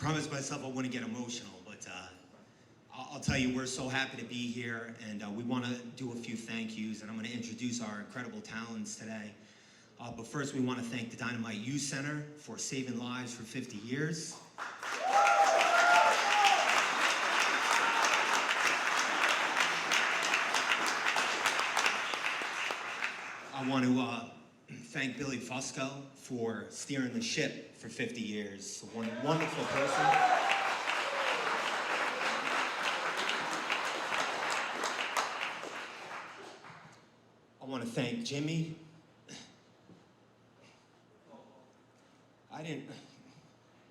promised myself I wouldn't get emotional, but I'll tell you, we're so happy to be here, and we want to do a few thank yous, and I'm going to introduce our incredible talents today. But first, we want to thank the Dynamite Youth Center for saving lives for 50 years. I want to thank Billy Fusco for steering the ship for 50 years. One wonderful person. I want to thank Jimmy. I'm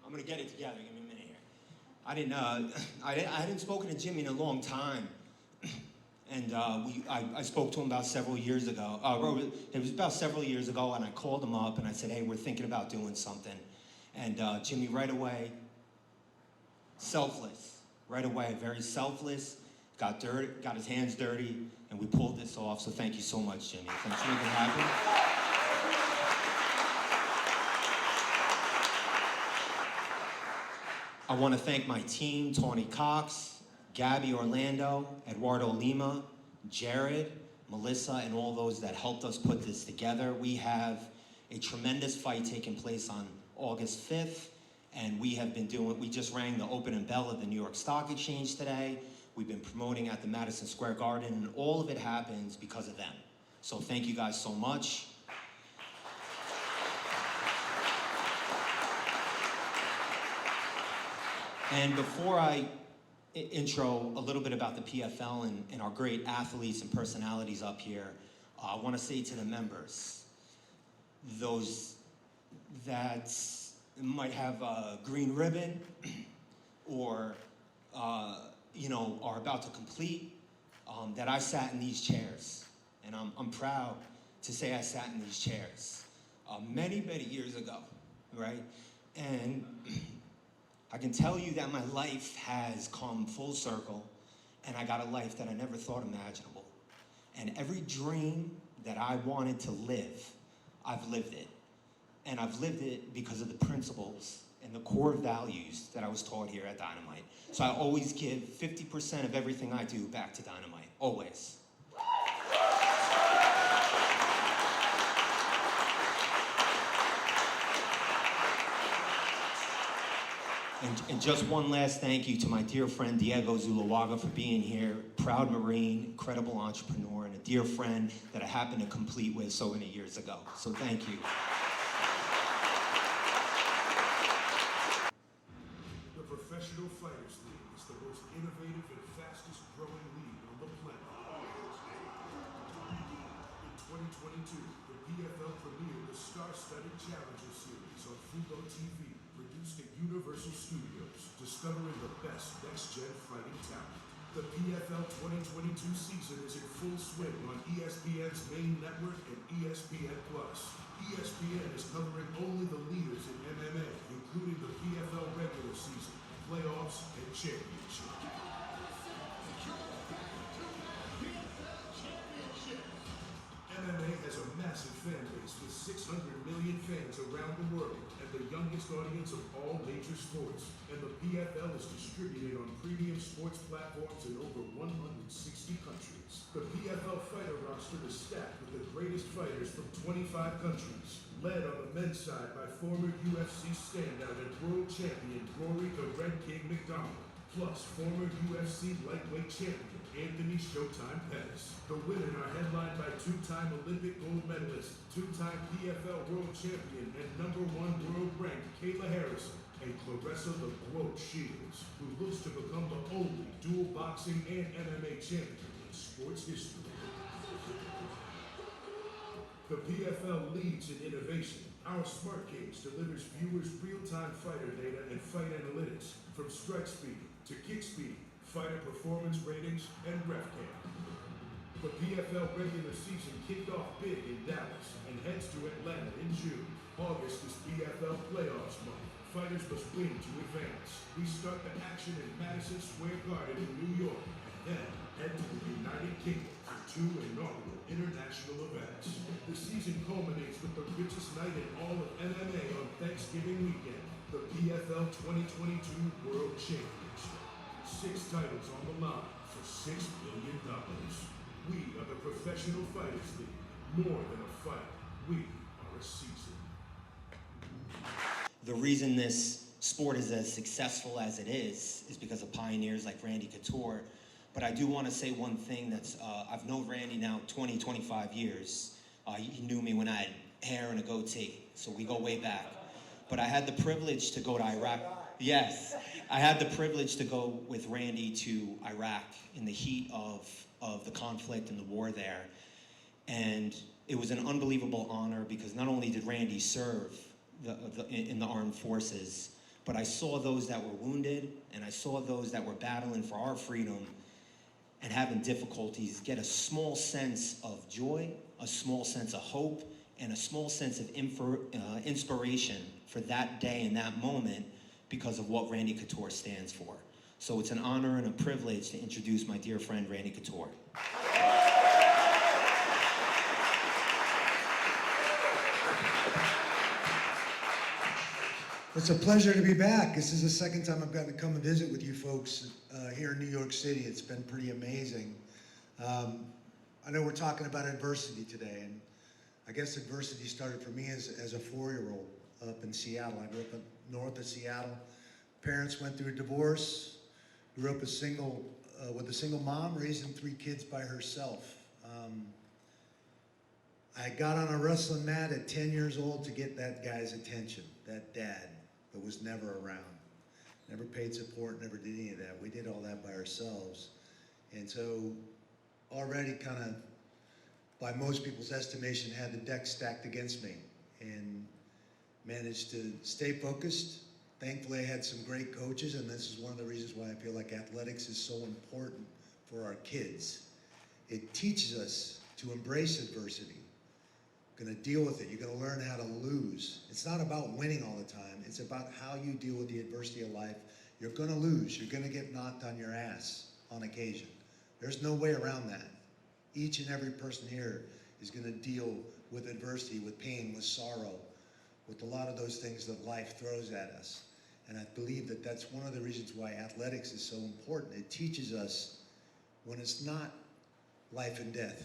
going to get it together. Give me a minute here. I hadn't spoken to Jimmy in a long time. And I spoke to him about several years ago. It was about several years ago, and I called him up and I said, hey, we're thinking about doing something. And Jimmy right away, selfless, right away, very selfless, got his hands dirty, and we pulled this off. So thank you so much, Jimmy. Thanks for making it happen. I want to thank my team, Tawny Cox, Gabby Orlando, Eduardo Lima, Jared, Melissa, and all those that helped us put this together. We have a tremendous fight taking place on August 5th, and we just rang the opening bell of the New York Stock Exchange today. We've been promoting at the Madison Square Garden, and all of it happens because of them. So thank you guys so much. And before I intro a little bit about the PFL and our great athletes and personalities up here, I want to say to the members, those that might have a green ribbon or are about to complete, that I sat in these chairs, and I'm proud to say I sat in these chairs many years ago, right? And I can tell you that my life has come full circle, and I got a life that I never thought imaginable. And every dream that I wanted to live, I've lived it. And I've lived it because of the principles and the core values that I was taught here at Dynamite. So I always give 50% of everything I do back to Dynamite, always. And just one last thank you to my dear friend Diego Zulawaga for being here. Proud Marine, incredible entrepreneur, and a dear friend that I happened to complete with so many years ago. So thank you. The Professional Fighters League is the most innovative and fastest growing league on the planet. In 2022, the PFL premiered the Star-Studded Challenger Series on Fubo TV. Produced at Universal Studios, discovering the best next-gen fighting talent. The PFL 2022 season is in full swing on ESPN's main network and ESPN+. ESPN is covering only the leaders in MMA, including the PFL regular season, playoffs, and championship. MMA has a massive fan base with 600 million fans around the world and the youngest audience of all major sports. And the PFL is distributed on premium sports platforms in over 160 countries. The PFL fighter roster is stacked with the greatest fighters from 25 countries. Led on the men's side by former UFC standout and world champion Rory the Red King McDonald, plus former UFC lightweight champion Anthony Showtime Pettis. The women are headlined by two-time Olympic gold medalist, two-time PFL world champion, and #1 world-ranked Kayla Harrison, and Claressa the Gloat Shields, who looks to become the only dual boxing and MMA champion in sports history. The PFL leads in innovation. Our Smart Games delivers viewers real-time fighter data and fight analytics, from strike speed to kick speed, fighter performance ratings, and RefCam. The PFL regular season kicked off big in Dallas and heads to Atlanta in June. August is PFL playoffs month. Fighters must win to advance. We start the action in Madison Square Garden in New York, and then head to the United Kingdom for 2 inaugural international events. The season culminates with the richest night in all of MMA on Thanksgiving weekend. the PFL 2022 World Championship. 6 titles on the line for $6 million. We are the Professional Fighters League. More than a fight, we are a season. The reason this sport is as successful as it is because of pioneers like Randy Couture. But I do want to say one thing that's, I've known Randy now 20, 25 years. He knew me when I had hair and a goatee, so we go way back. But I had the privilege to go to Iraq. Yes, I had the privilege to go with Randy to Iraq in the heat of the conflict and the war there. And it was an unbelievable honor because not only did Randy serve in the armed forces, but I saw those that were wounded and I saw those that were battling for our freedom and having difficulties get a small sense of joy, a small sense of hope, and a small sense of inspiration for that day and that moment because of what Randy Couture stands for. So it's an honor and a privilege to introduce my dear friend, Randy Couture. It's a pleasure to be back. This is the second time I've gotten to come and visit with you folks here in New York City. It's been pretty amazing. I know we're talking about adversity today, and I guess adversity started for me as a 4-year-old up in Seattle. I grew up north of Seattle. Parents went through a divorce. Grew up with a single mom, raising 3 kids by herself. I got on a wrestling mat at 10 years old to get that guy's attention, that dad that was never around. Never paid support, never did any of that. We did all that by ourselves. And so already kind of, by most people's estimation, had the deck stacked against me and managed to stay focused. Thankfully, I had some great coaches, and this is one of the reasons why I feel like athletics is so important for our kids. It teaches us to embrace adversity. You're going to deal with it. You're going to learn how to lose. It's not about winning all the time. It's about how you deal with the adversity of life. You're going to lose. You're going to get knocked on your ass on occasion. There's no way around that. Each and every person here is going to deal with adversity, with pain, with sorrow, with a lot of those things that life throws at us. And I believe that that's one of the reasons why athletics is so important. It teaches us when it's not life and death,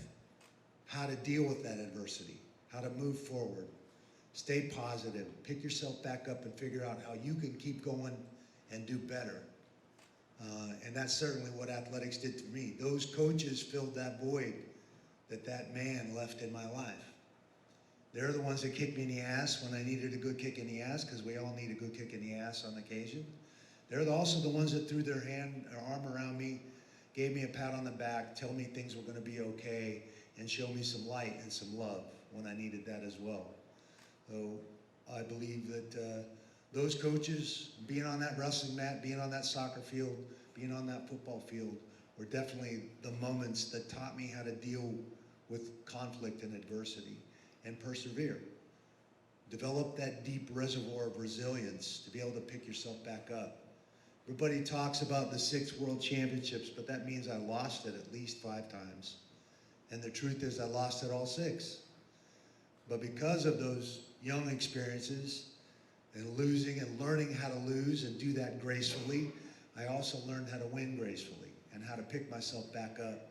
how to deal with that adversity, how to move forward, stay positive, pick yourself back up and figure out how you can keep going and do better. And that's certainly what athletics did to me. Those coaches filled that void that man left in my life. They're the ones that kicked me in the ass when I needed a good kick in the ass, because we all need a good kick in the ass on occasion. They're also the ones that threw their arm around me, gave me a pat on the back, tell me things were going to be okay, and show me some light and some love when I needed that as well. So I believe that those coaches, being on that wrestling mat, being on that soccer field, being on that football field, were definitely the moments that taught me how to deal with conflict and adversity and persevere. Develop that deep reservoir of resilience to be able to pick yourself back up. Everybody talks about the 6 world championships, but that means I lost it at least 5 times. And the truth is I lost it all 6. But because of those young experiences and losing and learning how to lose and do that gracefully, I also learned how to win gracefully and how to pick myself back up,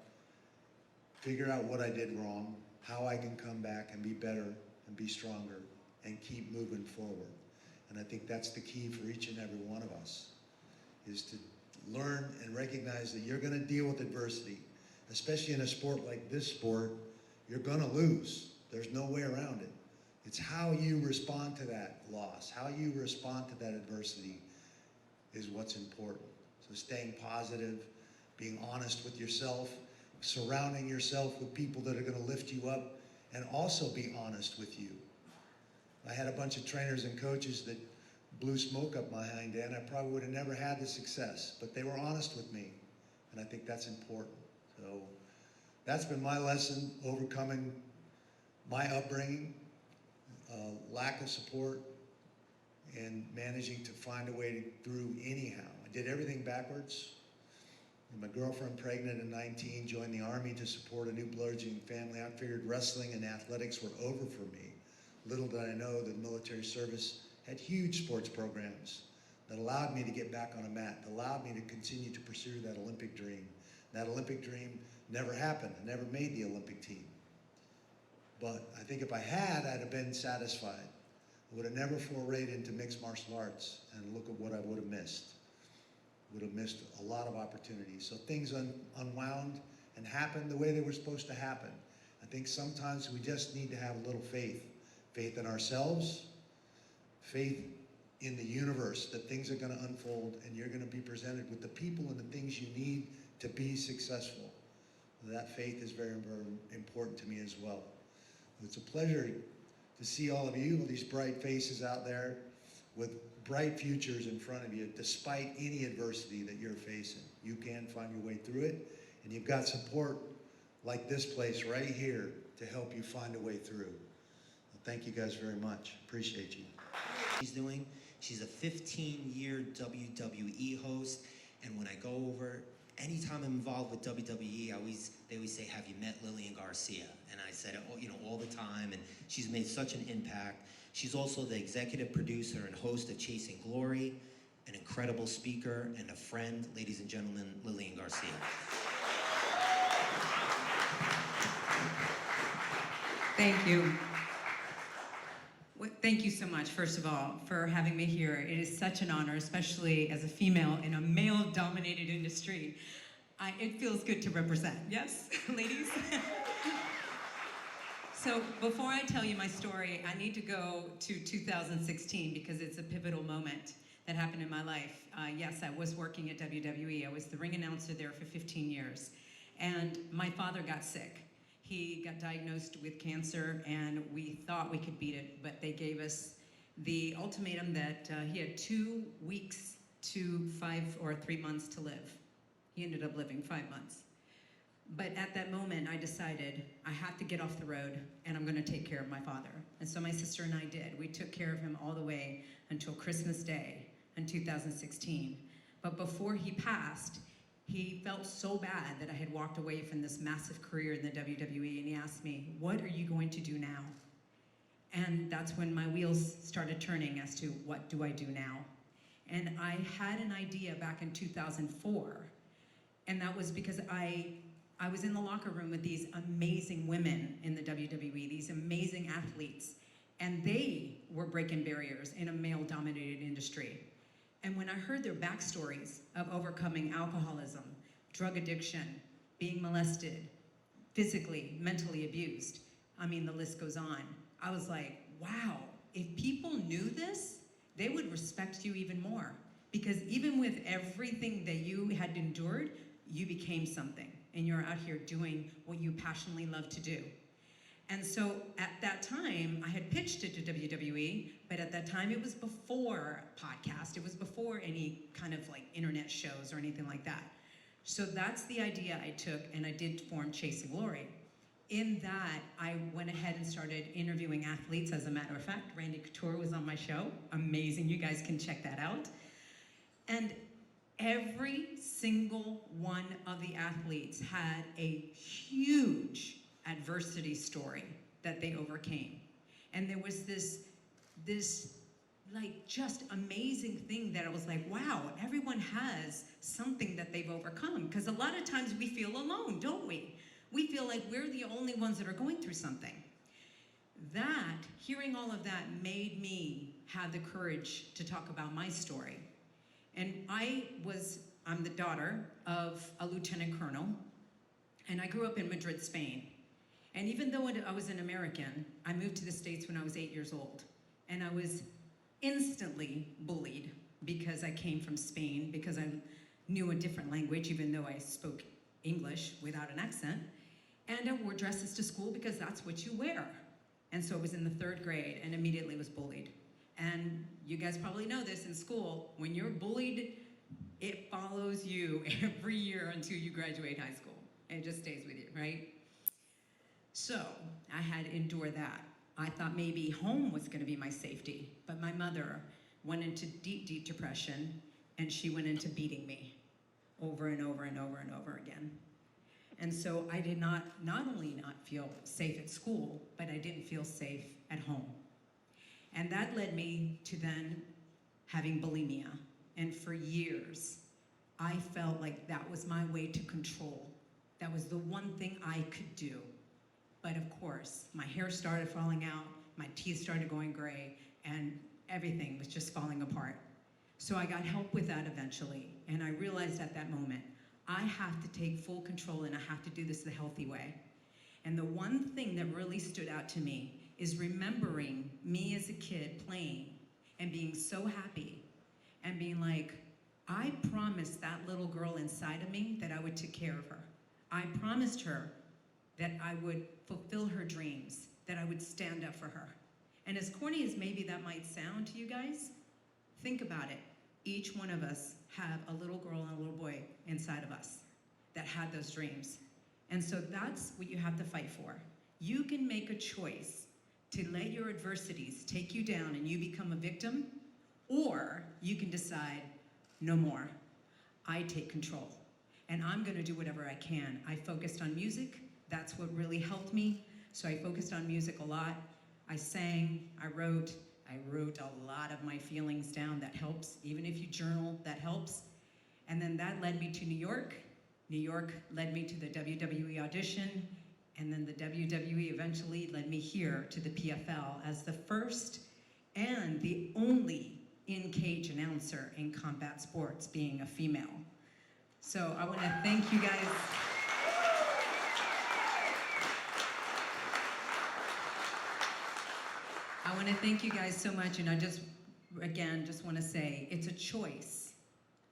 figure out what I did wrong, how I can come back and be better and be stronger and keep moving forward. And I think that's the key for each and every one of us, is to learn and recognize that you're going to deal with adversity. Especially in a sport like this sport, you're going to lose. There's no way around it. It's how you respond to that loss, how you respond to that adversity is what's important. So staying positive, being honest with yourself, surrounding yourself with people that are going to lift you up and also be honest with you. I had a bunch of trainers and coaches that blew smoke up my hind end. I probably would have never had the success, but they were honest with me, and I think that's important. So that's been my lesson, overcoming my upbringing, lack of support, and managing to find a way through anyhow. I did everything backwards. My girlfriend, pregnant at 19, joined the Army to support a new bludgeoning family. I figured wrestling and athletics were over for me. Little did I know that military service had huge sports programs that allowed me to get back on a mat, that allowed me to continue to pursue that Olympic dream. That Olympic dream never happened. I never made the Olympic team. But I think if I had, I'd have been satisfied. I would have never forayed into mixed martial arts, and look at what I would have missed. Would have missed a lot of opportunities. So things unwound and happened the way they were supposed to happen. I think sometimes we just need to have a little faith. Faith in ourselves, faith in the universe, that things are going to unfold and you're going to be presented with the people and the things you need to be successful. That faith is very, very important to me as well. It's a pleasure to see all of you, all these bright faces out there with bright futures in front of you, despite any adversity that you're facing. You can find your way through it, and you've got support like this place right here to help you find a way through. Well, thank you guys very much. Appreciate you. She's doing. She's a 15-year WWE host, and when I go over, anytime I'm involved with WWE, they always say, "Have you met Lillian Garcia?" And I said, "Oh, you know, all the time." And she's made such an impact. She's also the executive producer and host of Chasing Glory, an incredible speaker and a friend. Ladies and gentlemen, Lillian Garcia. Thank you. Thank you so much, first of all, for having me here. It is such an honor, especially as a female in a male-dominated industry. It feels good to represent. Yes, ladies? So before I tell you my story, I need to go to 2016 because it's a pivotal moment that happened in my life. Yes, I was working at WWE. I was the ring announcer there for 15 years. And my father got sick. He got diagnosed with cancer, and we thought we could beat it, but they gave us the ultimatum that he had 2 weeks to 5 or 3 months to live. He ended up living 5 months. But at that moment, I decided I have to get off the road, and I'm gonna take care of my father. And so my sister and I did. We took care of him all the way until Christmas Day in 2016. But before he passed, he felt so bad that I had walked away from this massive career in the WWE, and he asked me, "What are you going to do now?" And that's when my wheels started turning as to what do I do now. And I had an idea back in 2004, and that was because I was in the locker room with these amazing women in the WWE, these amazing athletes, and they were breaking barriers in a male-dominated industry. And when I heard their backstories of overcoming alcoholism, drug addiction, being molested, physically, mentally abused, I mean, the list goes on. I was like, wow, if people knew this, they would respect you even more. Because even with everything that you had endured, you became something. And you're out here doing what you passionately love to do. And so at that time, I had pitched it to WWE, but at that time it was before podcast. It was before any kind of like internet shows or anything like that. So that's the idea I took, and I did form Chasing Glory. In that, I went ahead and started interviewing athletes. As a matter of fact, Randy Couture was on my show. Amazing, you guys can check that out. And every single one of the athletes had a huge adversity story that they overcame. And there was this like just amazing thing that I was like, wow, everyone has something that they've overcome. Because a lot of times we feel alone, don't we? We feel like we're the only ones that are going through something. Hearing all of that made me have the courage to talk about my story. And I'm the daughter of a lieutenant colonel, and I grew up in Madrid, Spain. And even though I was an American, I moved to the States when I was 8 years old. And I was instantly bullied because I came from Spain, because I knew a different language, even though I spoke English without an accent. And I wore dresses to school because that's what you wear. And so I was in the 3rd grade and immediately was bullied. And you guys probably know this in school, when you're bullied, it follows you every year until you graduate high school. It just stays with you, right? So I had to endure that. I thought maybe home was gonna be my safety, but my mother went into deep, deep depression, and she went into beating me over and over and over and over again. And so I did not only not feel safe at school, but I didn't feel safe at home. And that led me to then having bulimia. And for years, I felt like that was my way to control. That was the one thing I could do. But of course, my hair started falling out, my teeth started going gray, and everything was just falling apart. So I got help with that eventually, and I realized at that moment, I have to take full control and I have to do this the healthy way. And the one thing that really stood out to me is remembering me as a kid playing and being so happy and being like, I promised that little girl inside of me that I would take care of her. I promised her that I would fulfill her dreams, that I would stand up for her. And as corny as maybe that might sound to you guys, think about it. Each one of us have a little girl and a little boy inside of us that had those dreams. And so that's what you have to fight for. You can make a choice to let your adversities take you down and you become a victim, or you can decide, no more. I take control, and I'm gonna do whatever I can. I focused on music. That's what really helped me. So I focused on music a lot. I sang, I wrote a lot of my feelings down. That helps. Even if you journal, that helps. And then that led me to New York. New York led me to the WWE audition, and then the WWE eventually led me here to the PFL as the first and the only in-cage announcer in combat sports, being a female. So I want to thank you guys. I want to thank you guys so much, and I just want to say, it's a choice.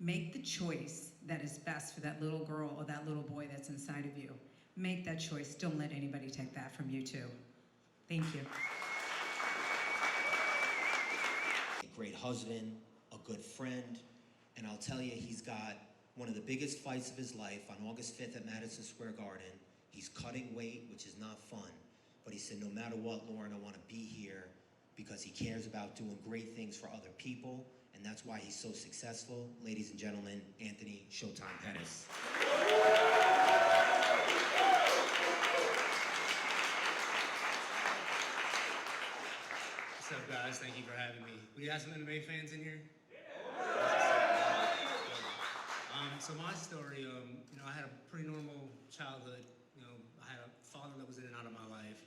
Make the choice that is best for that little girl or that little boy that's inside of you. Make that choice. Don't let anybody take that from you too. Thank you. A great husband, a good friend, and I'll tell you, he's got one of the biggest fights of his life on August 5th at Madison Square Garden. He's cutting weight, which is not fun, but he said, no matter what, Lauren, I want to be here because he cares about doing great things for other people, and that's why he's so successful. Ladies and gentlemen, Anthony Showtime Pettis. What's up, guys? Thank you for having me. We got some MMA fans in here? So my story, I had a pretty normal childhood. I had a father that was in and out of my life.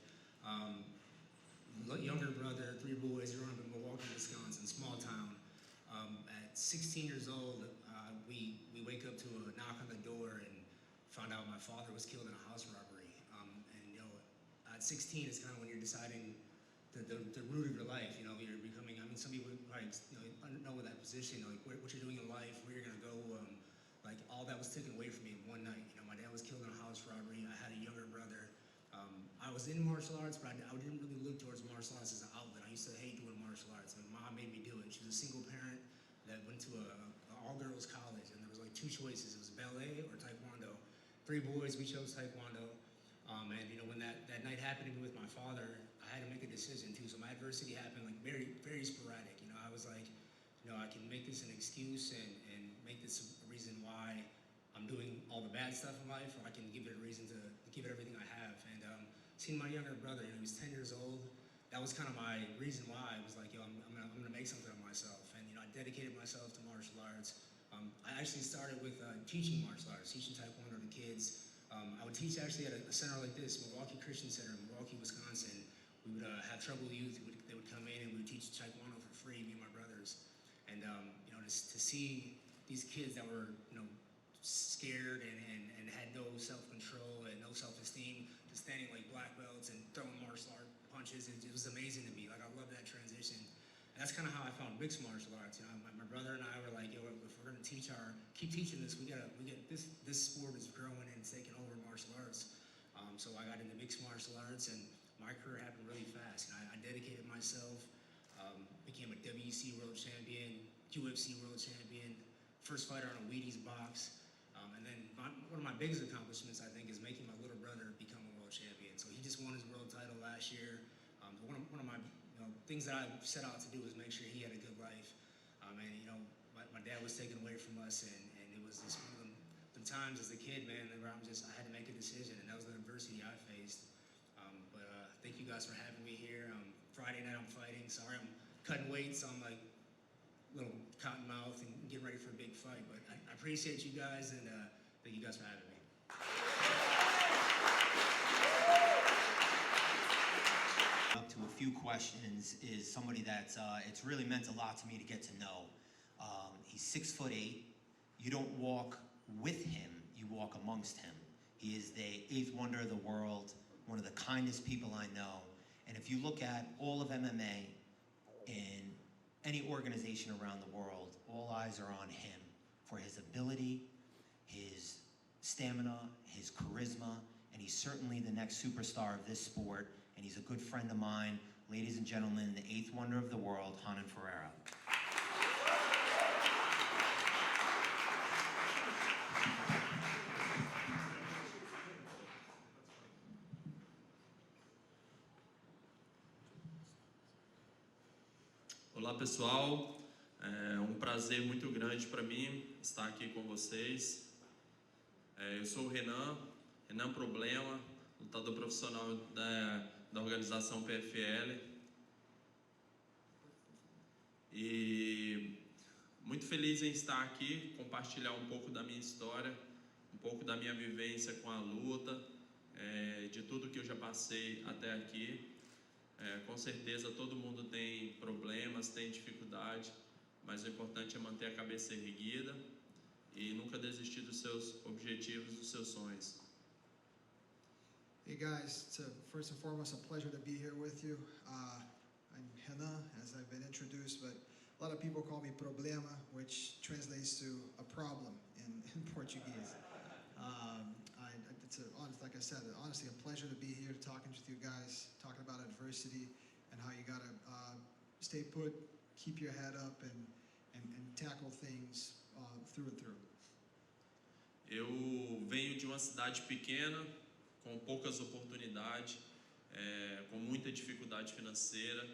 Younger brother, 3 boys growing up in Milwaukee, Wisconsin, small town. At 16 years old, we wake up to a knock on the door and found out my father was killed in a house robbery. At 16 is kind of when you're deciding the root of your life. You're becoming. Some people probably know that position, like what you're doing in life, where you're gonna go. Like all that was taken away from me in one night. My dad was killed in a house robbery. I had a younger brother. I was in martial arts, but I didn't really look towards martial arts as an outlet. I used to hate doing martial arts. My mom made me do it. She was a single parent that went to an all-girls college, and there was like 2 choices. It was ballet or taekwondo. 3 boys, we chose taekwondo. When that night happened to me with my father, I had to make a decision too. So my adversity happened like very, very sporadic. I was like, I can make this an excuse and make this a reason why I'm doing all the bad stuff in life, or I can give it a reason to give it everything I have. And seeing my younger brother, he was 10 years old. That was kind of my reason why. I was like, I'm gonna make something of myself. And I dedicated myself to martial arts. I actually started with teaching martial arts, teaching taekwondo to kids. I would teach actually at a center like this, Milwaukee Christian Center in Milwaukee, Wisconsin. We would have troubled youth. They would come in and we would teach taekwondo for free, me and my brothers. And to see these kids that were scared and had no self-control and no self-esteem, just standing like black belts and throwing martial art punches, it was amazing to me. Like, I love that transition. And that's kind of how I found mixed martial arts. My brother and I were like, if we're gonna keep teaching this, we get this sport is growing and it's taking over martial arts. So I got into mixed martial arts, and my career happened really fast. I dedicated myself, became a WEC world champion, UFC world champion, first fighter on a Wheaties box. And then one of my biggest accomplishments, I think, is making my little brother become a world champion. So he just won his world title last year. One of my things that I set out to do was make sure he had a good life. My dad was taken away from us, and it was just one of them times as a kid, man, where I had to make a decision, and that was the adversity I faced. Thank you guys for having me here. Friday night I'm fighting. Sorry I'm cutting weights, so I'm like little cotton mouth and getting ready for a big fight. But I appreciate you guys, and thank you guys for having me. Up to a few questions is somebody that's it's really meant a lot to me to get to know. He's 6'8". You don't walk with him, you walk amongst him. He is the 8th wonder of the world, one of the kindest people I know. And if you look at all of MMA in any organization around the world, all eyes are on him for his ability, his stamina, his charisma, and he's certainly the next superstar of this sport. And he's a good friend of mine. Ladies and gentlemen, the 8th wonder of the world, Renan Ferreira. Olá pessoal, é um prazer muito grande para mim estar aqui com vocês. Eu sou o Renan Problema, lutador profissional da organização PFL. E muito feliz em estar aqui, compartilhar um pouco da minha história, um pouco da minha vivência com a luta, de tudo que eu já passei até aqui. Com certeza todo mundo tem problemas, tem dificuldade, mas o importante é manter a cabeça erguida e nunca desistir dos seus objetivos, dos seus sonhos. Hey guys, it's first and foremost a pleasure to be here with you. I'm Renan, as I've been introduced, but a lot of people call me Problema, which translates to a problem in Portuguese. Like I said, honestly a pleasure to be here talking with you guys, talking about adversity and how you gotta stay put, keep your head up, and tackle things through and through. Eu venho de uma cidade pequena, com poucas oportunidades, com muita dificuldade financeira,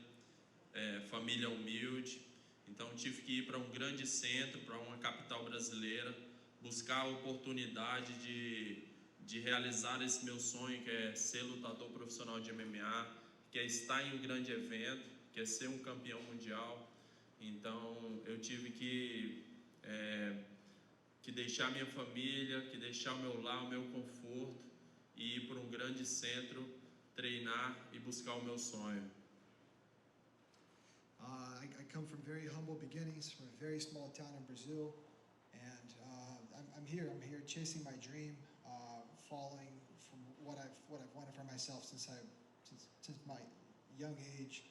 família humilde. Então tive que ir para um grande centro, para uma capital brasileira, buscar a oportunidade de realizar esse meu sonho, que é ser lutador profissional de MMA, que é estar em um grande evento, que é ser um campeão mundial. Então eu tive que deixar minha família, que deixar o meu lar, o meu conforto e ir para um grande centro, treinar e buscar o meu sonho. I come from very humble beginnings, from a very small town in Brazil, and I'm here chasing my dream, following from what I've wanted for myself since my young age.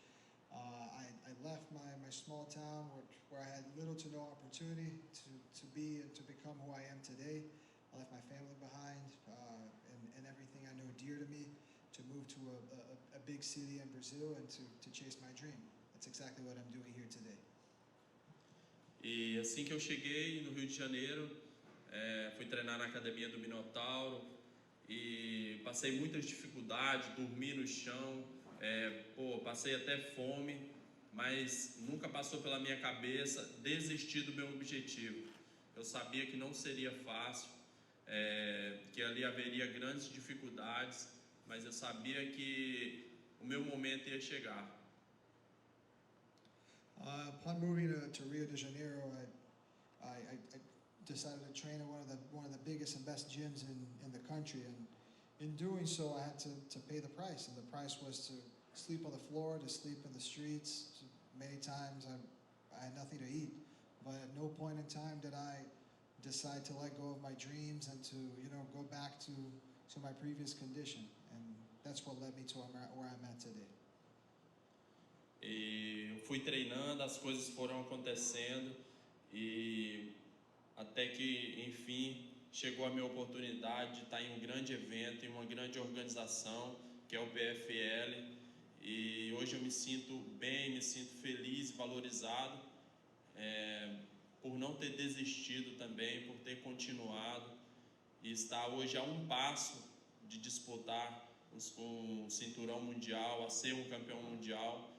I left my small town where I had little to no opportunity to be and to become who I am today. I left my family behind and everything I know dear to me to move to a big city in Brazil and to chase my dream. That's exactly what I'm doing here today. E assim que eu cheguei no Rio de Janeiro, fui treinar na academia do Minotauro e passei muitas dificuldades, dormi no chão, passei até fome, mas nunca passou pela minha cabeça desistir do meu objetivo. Eu sabia que não seria fácil, que ali haveria grandes dificuldades, mas eu sabia que o meu momento ia chegar. Upon moving to Rio de Janeiro, I decided to train at one of the biggest and best gyms in the country, and in doing so, I had to pay the price, and the price was to sleep on the floor, to sleep in the streets. So many times I had nothing to eat, but at no point in time did I decide to let go of my dreams and to go back to my previous condition, and that's what led me to where I'm at today. E eu fui treinando, as coisas foram acontecendo e até que, enfim, chegou a minha oportunidade de estar em um grande evento, em uma grande organização, que é o PFL. E hoje eu me sinto bem, me sinto feliz e valorizado por não ter desistido também, por ter continuado e estar hoje a um passo de disputar um cinturão mundial, a ser um campeão mundial.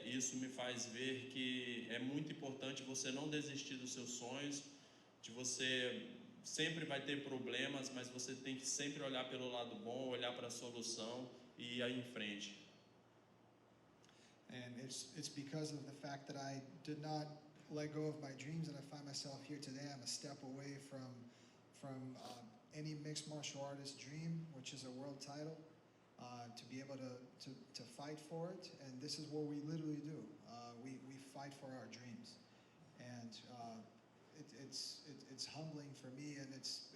Isso me faz ver que é muito importante você não desistir dos seus sonhos, de você sempre vai ter problemas, mas você tem que sempre olhar pelo lado bom, olhar para a solução e ir aí em frente. And it's because of the fact that I did not let go of my dreams that I find myself here today. I'm a step away from any mixed martial artist dream, which is a world title, to be able to fight for it. And this is what we literally do. We fight for our dreams. And it's humbling for me, and it's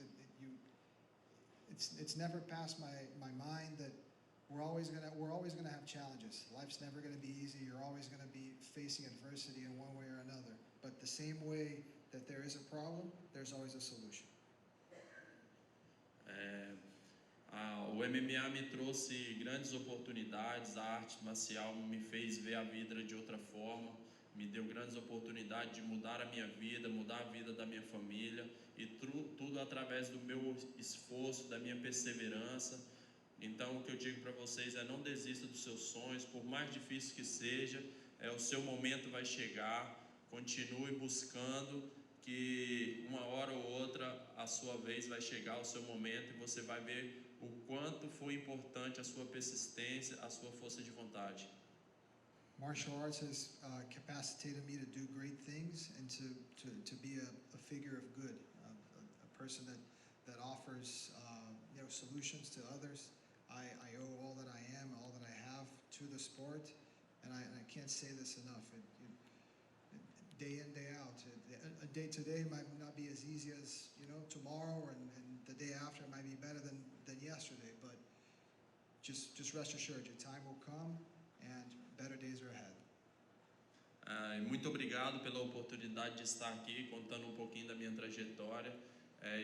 never passed my mind that we're always gonna have challenges. Life's never gonna be easy. You're always gonna be facing adversity in one way or another. But the same way that there is a problem, there's always a solution. O MMA me trouxe grandes oportunidades, a arte marcial me fez ver a vida de outra forma, me deu grandes oportunidades de mudar a minha vida, mudar a vida da minha família, e tudo através do meu esforço, da minha perseverança. Então, o que eu digo para vocês é: não desista dos seus sonhos, por mais difícil que seja, o seu momento vai chegar. Continue buscando, que uma hora ou outra a sua vez vai chegar, o seu momento, e você vai ver o quanto foi importante a sua persistência, a sua força de vontade. Martial arts has capacitated me to do great things and to be a figure of good, a person that offers solutions to others. I owe all that I am, all that I have to the sport, and I can't say this enough. Day in, day out. A day today might not be as easy as tomorrow, and the day after might be better than yesterday. But just rest assured, your time will come, and better days are ahead. Muito obrigado pela oportunidade de estar aqui contando um pouquinho da minha trajetória.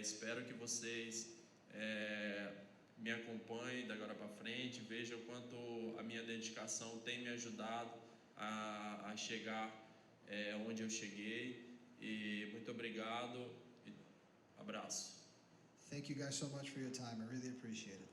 Espero que vocês me acompanhem da agora para frente, vejam o quanto a minha dedicação tem me ajudado a chegar onde eu cheguei. E muito obrigado e abraço. Thank you guys so much for your time. I really appreciate it.